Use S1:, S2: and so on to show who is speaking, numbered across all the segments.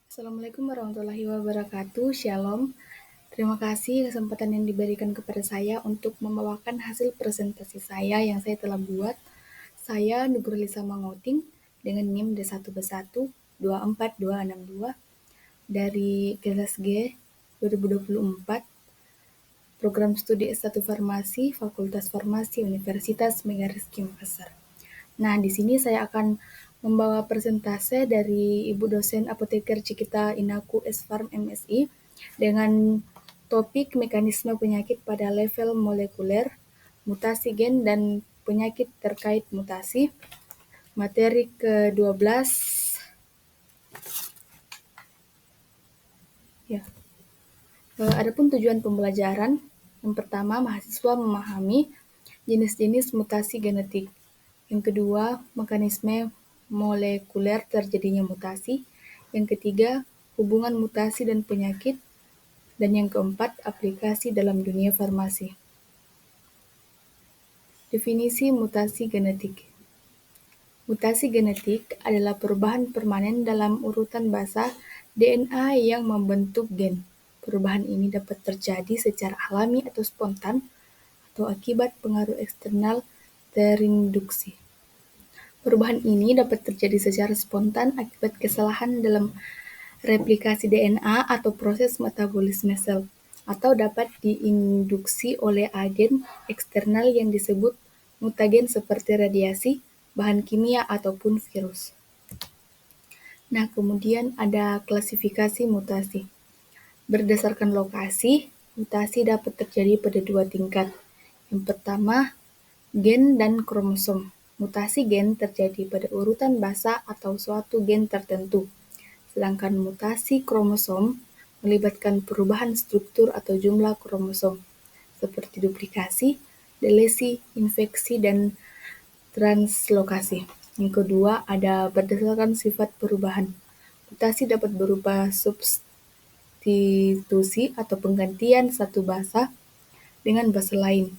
S1: Assalamualaikum warahmatullahi wabarakatuh. Shalom. Terima kasih kesempatan yang diberikan kepada saya untuk membawakan hasil presentasi saya yang saya telah buat. Saya Nugurlisa Mangoting dengan NIM D1B1 dari kelas G 2024 Program Studi S1 Farmasi Fakultas Farmasi Universitas Megarizky Makassar. Nah, di sini saya akan membawa persentase dari Ibu dosen apoteker Cikita Inaku S-Farm MSI dengan topik mekanisme penyakit pada level molekuler, mutasi gen dan penyakit terkait mutasi. Materi ke-12 ya. Adapun tujuan pembelajaran, yang pertama mahasiswa memahami jenis-jenis mutasi genetik. Yang kedua, mekanisme molekuler terjadinya mutasi. Yang ketiga, hubungan mutasi dan penyakit. Dan yang keempat, aplikasi dalam dunia farmasi. Definisi mutasi genetik. Mutasi genetik adalah perubahan permanen dalam urutan basa DNA yang membentuk gen. Perubahan ini dapat terjadi secara alami atau spontan, atau akibat pengaruh eksternal terinduksi. Perubahan ini dapat terjadi secara spontan akibat kesalahan dalam replikasi DNA atau proses metabolisme sel, atau dapat diinduksi oleh agen eksternal yang disebut mutagen seperti radiasi, bahan kimia, ataupun virus. Nah, kemudian ada klasifikasi mutasi. Berdasarkan lokasi, mutasi dapat terjadi pada dua tingkat. Yang pertama, gen dan kromosom. Mutasi gen terjadi pada urutan basa atau suatu gen tertentu, sedangkan mutasi kromosom melibatkan perubahan struktur atau jumlah kromosom, seperti duplikasi, delesi, infeksi, dan translokasi. Yang kedua, ada berdasarkan sifat perubahan. Mutasi dapat berupa substitusi atau penggantian satu basa dengan basa lain,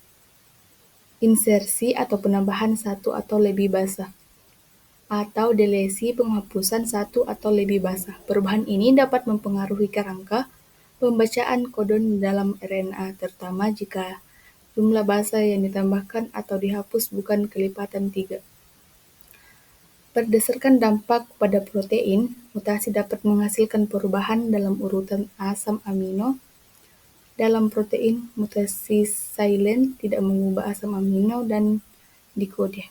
S1: insersi atau penambahan satu atau lebih basa, atau delesi penghapusan satu atau lebih basa. Perubahan ini dapat mempengaruhi kerangka pembacaan kodon dalam RNA, terutama jika jumlah basa yang ditambahkan atau dihapus bukan kelipatan 3. Berdasarkan dampak pada protein, mutasi dapat menghasilkan perubahan dalam urutan asam amino. Dalam protein, mutasi silent tidak mengubah asam amino dan dikode.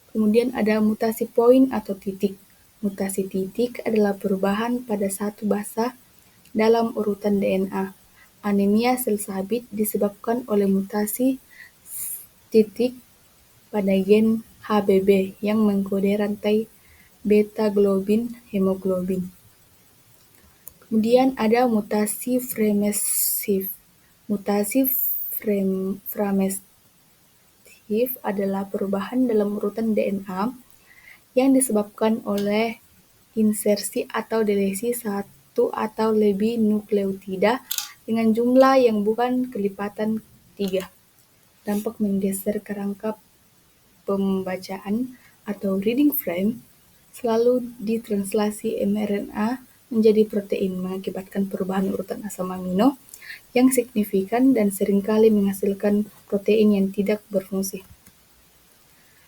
S1: Kemudian ada mutasi poin atau titik. Mutasi titik adalah perubahan pada satu basa dalam urutan DNA. Anemia sel sabit disebabkan oleh mutasi titik pada gen HBB yang mengkode rantai beta globin hemoglobin. Kemudian ada mutasi framesif. Mutasi framesif adalah perubahan dalam urutan DNA yang disebabkan oleh insersi atau delesi satu atau lebih nukleotida dengan jumlah yang bukan kelipatan 3. Dampak menggeser kerangka pembacaan atau reading frame selalu ditranslasi mRNA menjadi protein, mengakibatkan perubahan urutan asam amino yang signifikan dan seringkali menghasilkan protein yang tidak berfungsi.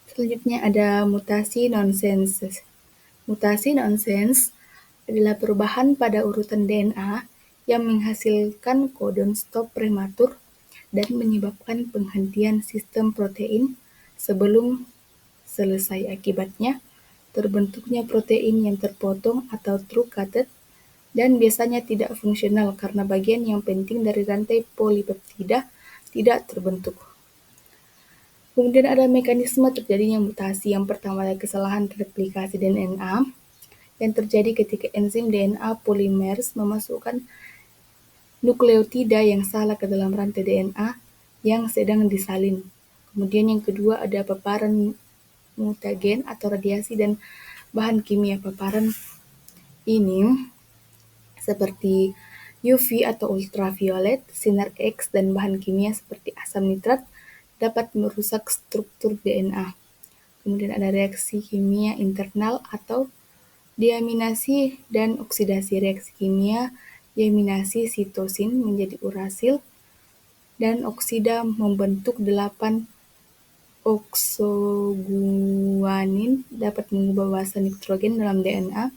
S1: Selanjutnya ada mutasi nonsense. Mutasi nonsense adalah perubahan pada urutan DNA yang menghasilkan kodon stop prematur dan menyebabkan penghentian sistem protein sebelum selesai. Akibatnya, terbentuknya protein yang terpotong atau truncated dan biasanya tidak fungsional karena bagian yang penting dari rantai polipeptida tidak terbentuk. Kemudian ada mekanisme terjadinya mutasi. Yang pertama adalah kesalahan replikasi DNA yang terjadi ketika enzim DNA polimers memasukkan nukleotida yang salah ke dalam rantai DNA yang sedang disalin. Kemudian yang kedua ada paparan mutagen atau radiasi dan bahan kimia. Paparan ini seperti UV atau ultraviolet, sinar X, dan bahan kimia seperti asam nitrat dapat merusak struktur DNA. Kemudian ada reaksi kimia internal atau Deaminasi dan oksidasi reaksi kimia, deaminasi sitosin menjadi urasil, dan oksida membentuk 8 oksoguanin dapat mengubah basa nitrogen dalam DNA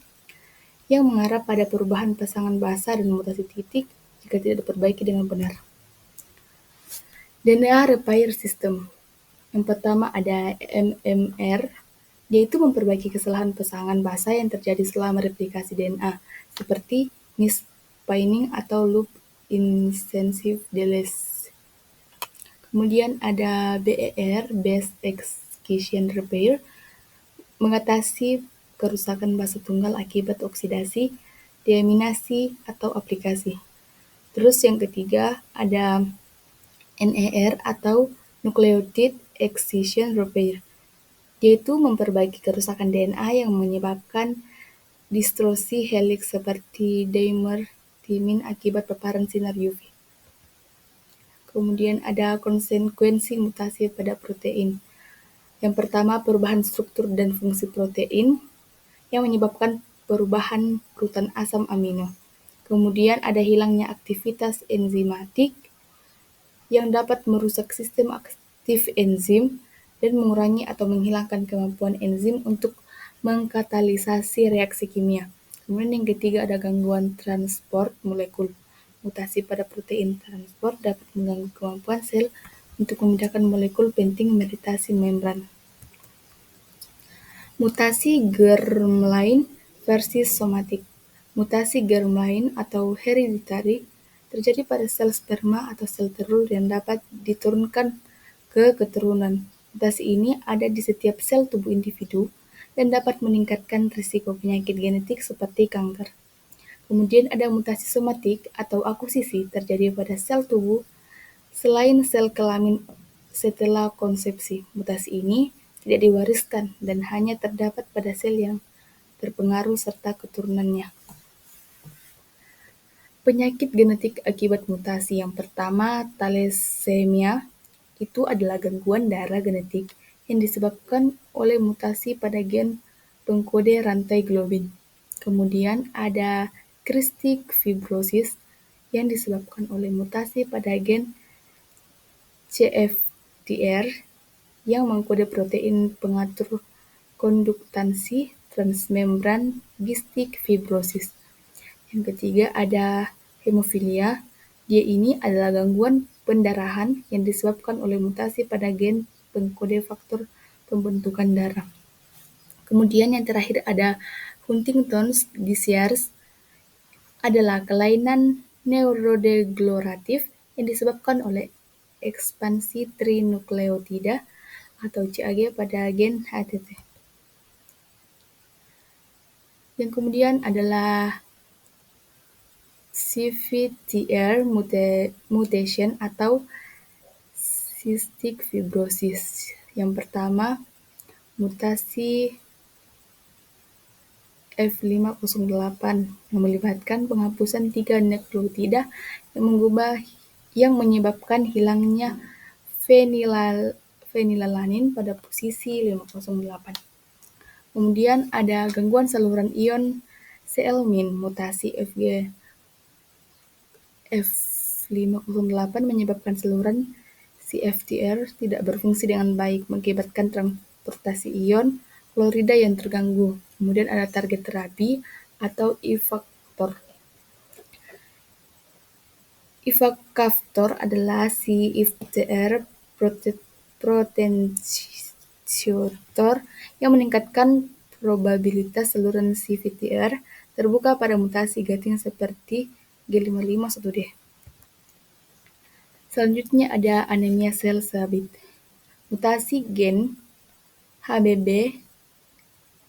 S1: yang mengarah pada perubahan pasangan basa dan mutasi titik jika tidak diperbaiki dengan benar. DNA Repair System. Yang pertama ada MMR, yaitu memperbaiki kesalahan pasangan basa yang terjadi selama replikasi DNA, seperti misbinding atau loop insensitive deletion. Kemudian ada BER, Base Excision Repair, mengatasi kerusakan basa tunggal akibat oksidasi, deaminasi, atau aplikasi. Terus yang ketiga ada NER atau Nucleotide Excision Repair, yaitu memperbaiki kerusakan DNA yang menyebabkan distorsi helix seperti dimer timin akibat paparan sinar UV. Kemudian ada konsekuensi mutasi pada protein. Yang pertama, perubahan struktur dan fungsi protein yang menyebabkan perubahan urutan asam amino. Kemudian ada hilangnya aktivitas enzimatik yang dapat merusak sistem aktif enzim dan mengurangi atau menghilangkan kemampuan enzim untuk mengkatalisasi reaksi kimia. Kemudian yang ketiga ada gangguan transport molekul. Mutasi pada protein transport dapat mengganggu kemampuan sel untuk memindahkan molekul penting melintasi membran. Mutasi germline versi somatik. Mutasi germline atau hereditary terjadi pada sel sperma atau sel telur yang dapat diturunkan ke keturunan. Mutasi ini ada di setiap sel tubuh individu dan dapat meningkatkan risiko penyakit genetik seperti kanker. Kemudian ada mutasi somatik atau akusisi terjadi pada sel tubuh selain sel kelamin setelah konsepsi. Mutasi ini tidak diwariskan dan hanya terdapat pada sel yang terpengaruh serta keturunannya. Penyakit genetik akibat mutasi yang pertama, thalassemia, itu adalah gangguan darah genetik yang disebabkan oleh mutasi pada gen pengkode rantai globin. Kemudian ada cystic fibrosis yang disebabkan oleh mutasi pada gen CFTR yang mengkode protein pengatur konduktansi transmembran cystic fibrosis. Yang ketiga ada hemofilia. Dia ini adalah gangguan pendarahan yang disebabkan oleh mutasi pada gen pengkode faktor pembentukan darah. Kemudian yang terakhir ada Huntington's disease, adalah kelainan neurodegeneratif yang disebabkan oleh ekspansi trinukleotida atau CAG pada gen HTT. Yang kemudian adalah CFTR mutation atau cystic fibrosis. Yang pertama, mutasi F508 yang melibatkan penghapusan 3 nukleotida yang menyebabkan hilangnya fenilalanin pada posisi 508. Kemudian ada gangguan saluran ion Cl-min, mutasi F508 menyebabkan saluran CFTR tidak berfungsi dengan baik, mengakibatkan transportasi ion klorida yang terganggu. Kemudian ada target terapi atau efaktor. Efaktor adalah CFTR potentiator yang meningkatkan probabilitas saluran CFTR terbuka pada mutasi gating seperti G551D. Selanjutnya ada anemia sel sabit. Mutasi gen HBB,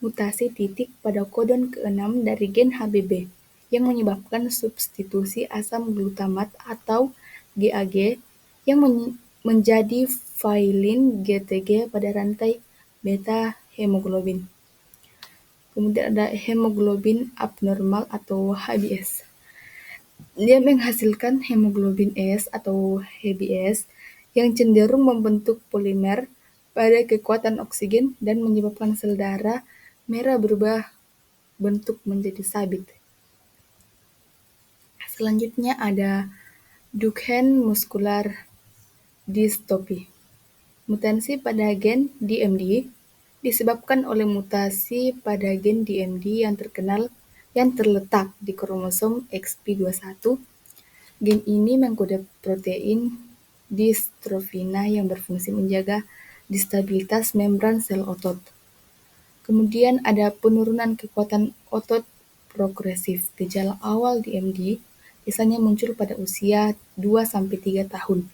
S1: mutasi titik pada kodon ke-6 dari gen HBB yang menyebabkan substitusi asam glutamat atau GAG yang menjadi valine GTG pada rantai beta hemoglobin. Kemudian ada hemoglobin abnormal atau HbS. Dia menghasilkan hemoglobin S atau HbS yang cenderung membentuk polimer pada kekuatan oksigen dan menyebabkan sel darah merah berubah bentuk menjadi sabit. Selanjutnya ada Duchenne muscular dystrophy. Mutasi pada gen DMD disebabkan oleh mutasi pada gen DMD yang terletak di kromosom XP21. Gen ini mengkode protein distrofina yang berfungsi menjaga stabilitas membran sel otot. Kemudian ada penurunan kekuatan otot progresif. Gejala awal DMD biasanya muncul pada usia 2-3 tahun,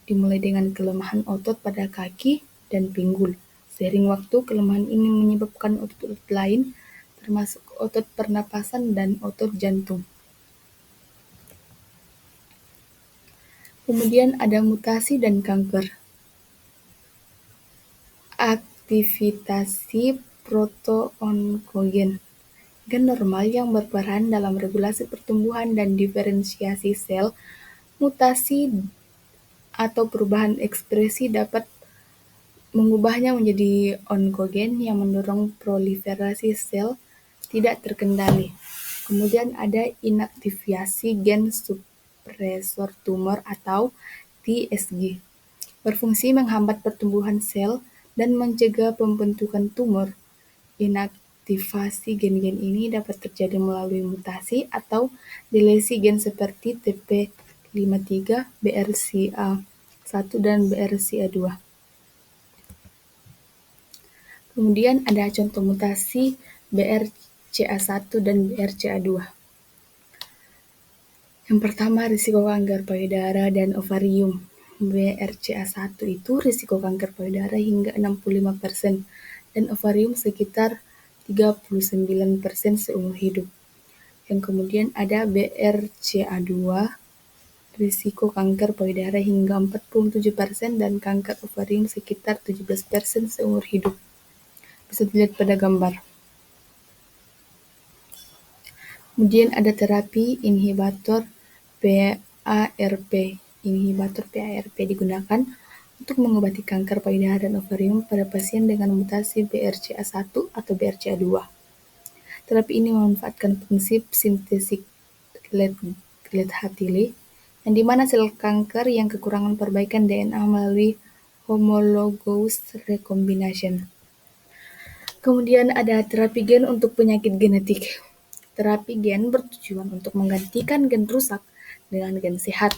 S1: dimulai dengan kelemahan otot pada kaki dan pinggul. Seiring waktu, kelemahan ini menyebabkan otot-otot lain, termasuk otot pernapasan dan otot jantung. Kemudian ada mutasi dan kanker. Aktivitasi proto-onkogen. Gen normal yang berperan dalam regulasi pertumbuhan dan diferensiasi sel. Mutasi atau perubahan ekspresi dapat mengubahnya menjadi onkogen yang mendorong proliferasi sel tidak terkendali. Kemudian ada inaktivasi gen supresor tumor atau TSG. Berfungsi menghambat pertumbuhan sel dan mencegah pembentukan tumor. Inaktivasi gen-gen ini dapat terjadi melalui mutasi atau delesi gen seperti TP53, BRCA1, dan BRCA2. Kemudian ada contoh mutasi BRCA1 dan BRCA2. Yang pertama, risiko kanker payudara dan ovarium. BRCA1 itu risiko kanker payudara hingga 65% dan ovarium sekitar 39% seumur hidup. Yang kemudian ada BRCA2, risiko kanker payudara hingga 47% dan kanker ovarium sekitar 17% seumur hidup. Bisa dilihat pada gambar. Kemudian ada terapi inhibitor PARP. Inhibitor PARP digunakan untuk mengobati kanker payudara dan ovarium pada pasien dengan mutasi BRCA1 atau BRCA2. Terapi ini memanfaatkan prinsip sintetik Gledhatili, yang dimana sel kanker yang kekurangan perbaikan DNA melalui homologous recombination. Kemudian ada terapi gen untuk penyakit genetik. Terapi gen bertujuan untuk menggantikan gen rusak dengan gen sehat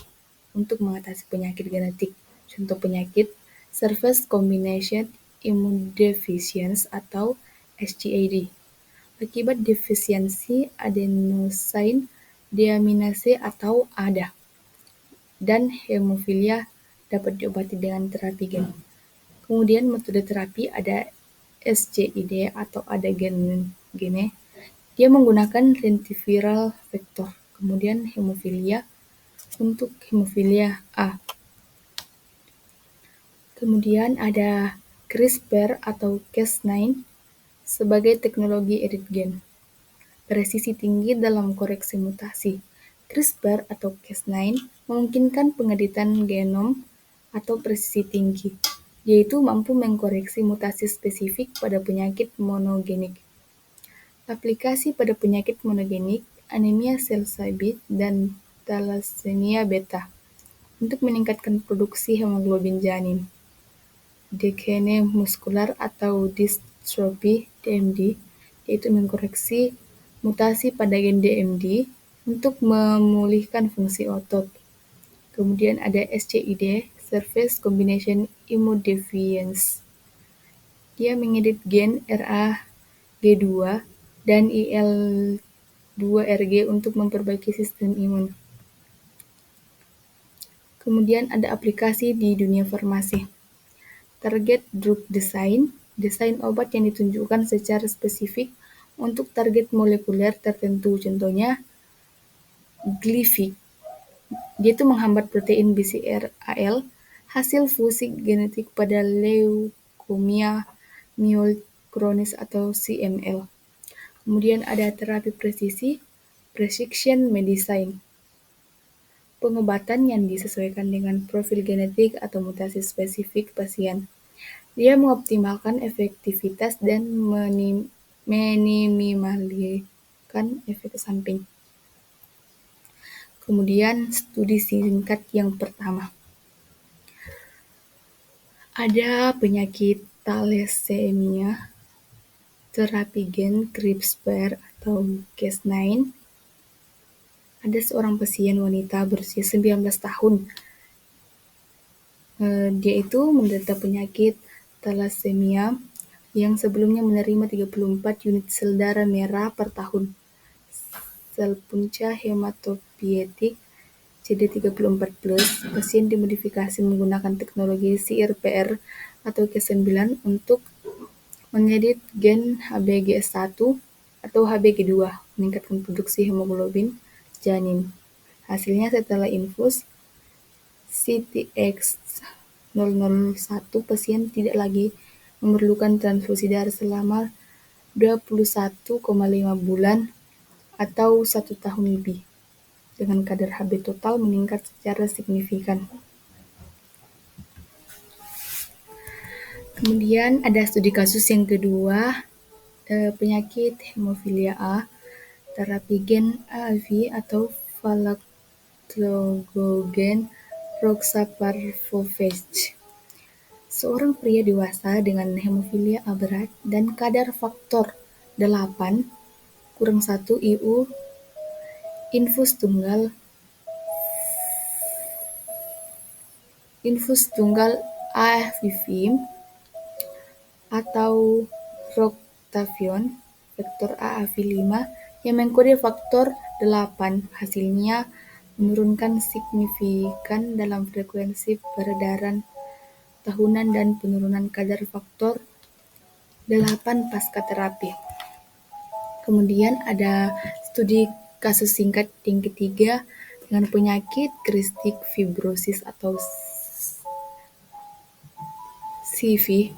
S1: untuk mengatasi penyakit genetik. Contoh penyakit Surface Combination Immunodeficiency atau SCAD. Akibat defisiensi adenosine deaminase atau ADA. Dan hemofilia dapat diobati dengan terapi gen. Kemudian metode terapi ada SCID atau ada gene. Dia menggunakan lentiviral vektor. Kemudian hemofilia untuk hemofilia A. Kemudian ada CRISPR atau Cas9 sebagai teknologi edit gen. Presisi tinggi dalam koreksi mutasi. CRISPR atau Cas9 memungkinkan pengeditan genom atau presisi tinggi, yaitu mampu mengkoreksi mutasi spesifik pada penyakit monogenik. Aplikasi pada penyakit monogenik, anemia sel sabit, dan thalassemia beta untuk meningkatkan produksi hemoglobin janin. Duchenne muscular atau dystrophy DMD, yaitu mengkoreksi mutasi pada gen DMD untuk memulihkan fungsi otot. Kemudian ada SCID, Surface Combination Immunodeficiency. Dia mengedit gen RAG2 dan IL2RG untuk memperbaiki sistem imun. Kemudian ada aplikasi di dunia farmasi. Target drug design, desain obat yang ditunjukkan secara spesifik untuk target molekuler tertentu. Contohnya, Glyphig. Dia itu menghambat protein BCR-AL, hasil fusi genetik pada leukemia myeloid kronis atau CML. Kemudian ada terapi presisi, precision medicine. Pengobatan yang disesuaikan dengan profil genetik atau mutasi spesifik pasien. Dia mengoptimalkan efektivitas dan minimaliskan efek samping. Kemudian studi singkat yang pertama. Ada penyakit thalassemia, terapi gen CRISPR atau Cas9. Ada seorang pasien wanita berusia 19 tahun. Dia itu menderita penyakit thalassemia yang sebelumnya menerima 34 unit sel darah merah per tahun. Sel punca hematopoietik CD34+, pasien dimodifikasi menggunakan teknologi CRISPR atau Cas9 untuk mengedit gen HBG1 atau HBG2, meningkatkan produksi hemoglobin janin. Hasilnya setelah infus CTX001, pasien tidak lagi memerlukan transfusi darah selama 21,5 bulan atau 1 tahun lebih, dengan kadar Hb total meningkat secara signifikan. Kemudian ada studi kasus yang kedua, penyakit hemofilia A, terapi gen AAV atau galactogogen roxaparvovec. Seorang pria dewasa dengan hemofilia A berat dan kadar faktor 8-1 IU infus tunggal AAV atau Roctavion vektor AAV5 yang mengkode faktor 8. Hasilnya menurunkan signifikan dalam frekuensi peredaran tahunan dan penurunan kadar faktor 8 pasca terapi. Kemudian ada studi kasus singkat yang ketiga dengan penyakit cystic fibrosis atau CV,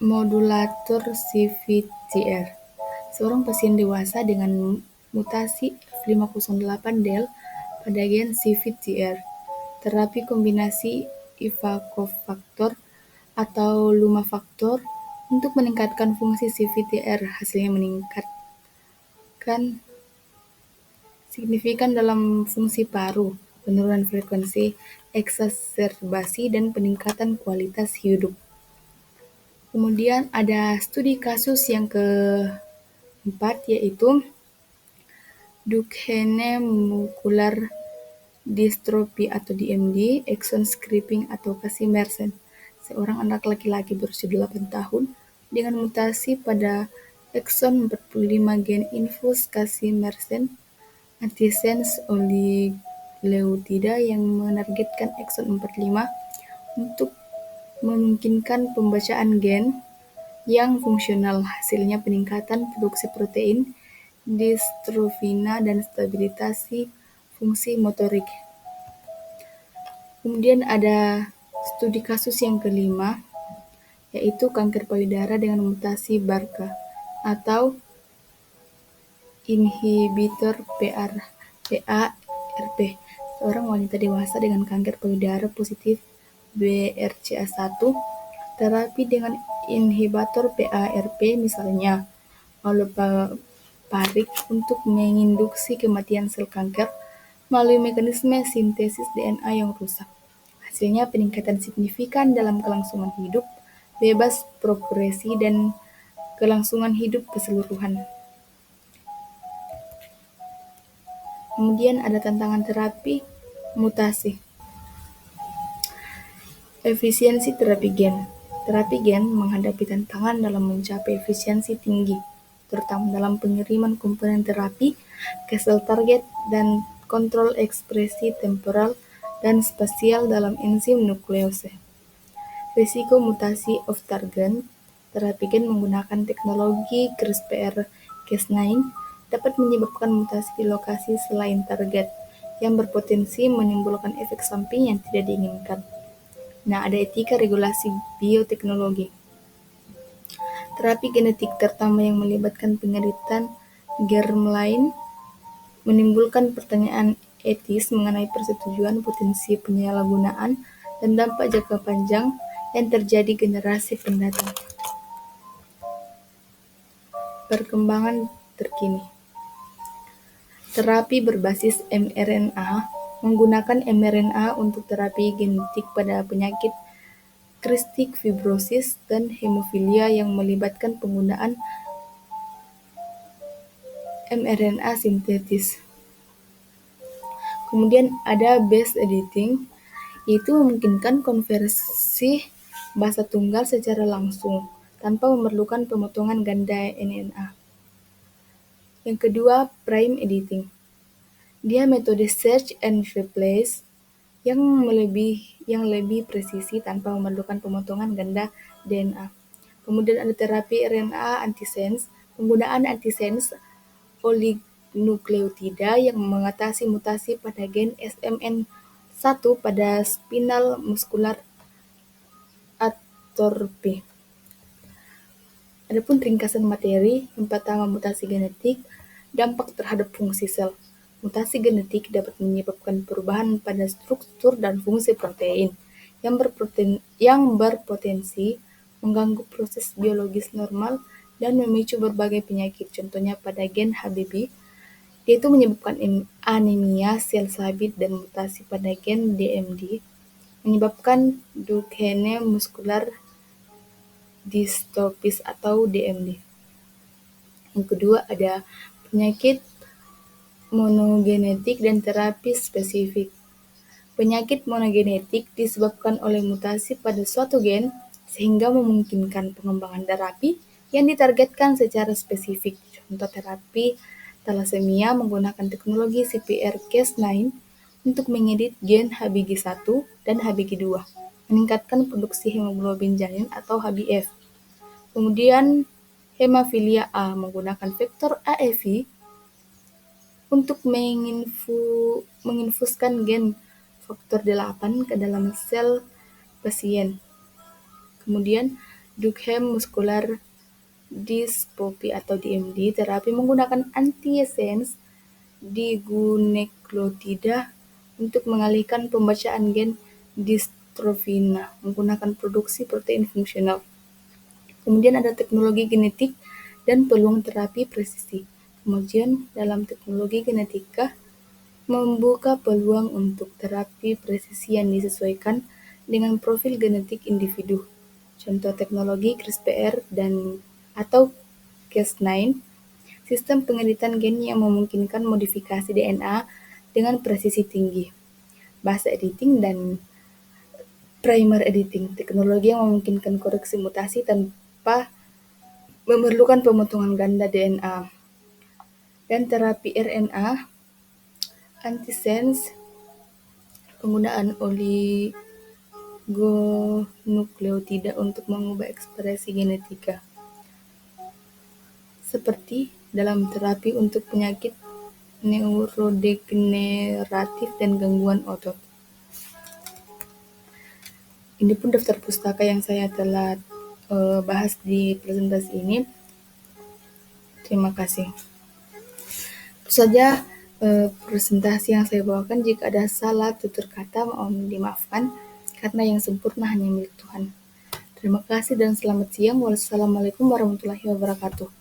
S1: modulator CFTR. Seorang pasien dewasa dengan mutasi F508del pada gen CFTR. Terapi kombinasi ivacofactor atau lumafactor untuk meningkatkan fungsi CFTR. Hasilnya meningkatkan signifikan dalam fungsi paru, penurunan frekuensi eksaserbasi, dan peningkatan kualitas hidup. Kemudian ada studi kasus yang keempat, yaitu Duchenne Muscular Dystrophy atau DMD, exon skipping atau Casimersen. Seorang anak laki-laki berusia 8 tahun dengan mutasi pada exon 45 gen infus Casimersen antisense oligonucleotida yang menargetkan exon 45 untuk memungkinkan pembacaan gen yang fungsional. Hasilnya peningkatan produksi protein distrofina dan stabilisasi fungsi motorik. Kemudian ada studi kasus yang kelima, yaitu kanker payudara dengan mutasi BRCA atau inhibitor PARP. Seorang wanita dewasa dengan kanker payudara positif BRCA1, terapi dengan inhibitor PARP misalnya olaparib untuk menginduksi kematian sel kanker melalui mekanisme sintesis DNA yang rusak. Hasilnya peningkatan signifikan dalam kelangsungan hidup, bebas progresi, dan kelangsungan hidup keseluruhan. Kemudian ada tantangan terapi mutasi. Efisiensi terapi gen. Terapi gen menghadapi tantangan dalam mencapai efisiensi tinggi, terutama dalam pengiriman komponen terapi ke sel target dan kontrol ekspresi temporal dan spasial dalam enzim nuklease. Risiko mutasi off-target. Terapi gen menggunakan teknologi CRISPR-Cas9 dapat menyebabkan mutasi di lokasi selain target yang berpotensi menimbulkan efek samping yang tidak diinginkan. Nah, ada etika regulasi bioteknologi. Terapi genetik, terutama yang melibatkan pengeditan germline, menimbulkan pertanyaan etis mengenai persetujuan, potensi penyalahgunaan, dan dampak jangka panjang yang terjadi generasi pendatang. Perkembangan terkini. Terapi berbasis mRNA menggunakan mRNA untuk terapi genetik pada penyakit cystic fibrosis dan hemofilia yang melibatkan penggunaan mRNA sintetis. Kemudian ada base editing, yaitu memungkinkan konversi basa tunggal secara langsung tanpa memerlukan pemotongan ganda DNA. Yang kedua, prime editing. Dia metode search and replace yang lebih presisi tanpa memerlukan pemotongan ganda DNA. Kemudian ada terapi RNA antisense, penggunaan antisense oligonukleotida yang mengatasi mutasi pada gen SMN1 pada spinal muscular atrophy. Adapun ringkasan materi, yang pertama mutasi genetik, dampak terhadap fungsi sel. Mutasi genetik dapat menyebabkan perubahan pada struktur dan fungsi protein yang berpotensi mengganggu proses biologis normal dan memicu berbagai penyakit. Contohnya pada gen HBB, yaitu menyebabkan anemia sel sabit, dan mutasi pada gen DMD menyebabkan Duchenne muscular dystrophy atau DMD. Yang kedua ada penyakit monogenetik dan terapi spesifik. Penyakit monogenetik disebabkan oleh mutasi pada suatu gen sehingga memungkinkan pengembangan terapi yang ditargetkan secara spesifik. Contoh terapi thalassemia menggunakan teknologi CRISPR-Cas9 untuk mengedit gen HBG1 dan HBG2, meningkatkan produksi hemoglobin janin atau HbF. Kemudian hemofilia A menggunakan vektor AAV untuk menginfuskan gen faktor 8 ke dalam sel pasien. Kemudian Duchenne muscular dystrophy atau DMD, terapi menggunakan antisense digunekleotida untuk mengalihkan pembacaan gen dystrofina menggunakan produksi protein fungsional. Kemudian ada teknologi genetik dan peluang terapi presisi. Kemudian dalam teknologi genetika membuka peluang untuk terapi presisi yang disesuaikan dengan profil genetik individu. Contoh teknologi CRISPR atau Cas9, sistem pengeditan gen yang memungkinkan modifikasi DNA dengan presisi tinggi. Base editing dan primer editing, teknologi yang memungkinkan koreksi mutasi tanpa memerlukan pemotongan ganda DNA. Dan terapi RNA antisense, penggunaan oligonukleotida untuk mengubah ekspresi genetika. Seperti dalam terapi untuk penyakit neurodegeneratif dan gangguan otot. Ini pun daftar pustaka yang saya telah bahas di presentasi ini. Terima kasih. Itu saja presentasi yang saya bawakan. Jika ada salah tutur kata, mohon dimaafkan, karena yang sempurna hanya milik Tuhan. Terima kasih dan selamat siang. Wassalamualaikum warahmatullahi wabarakatuh.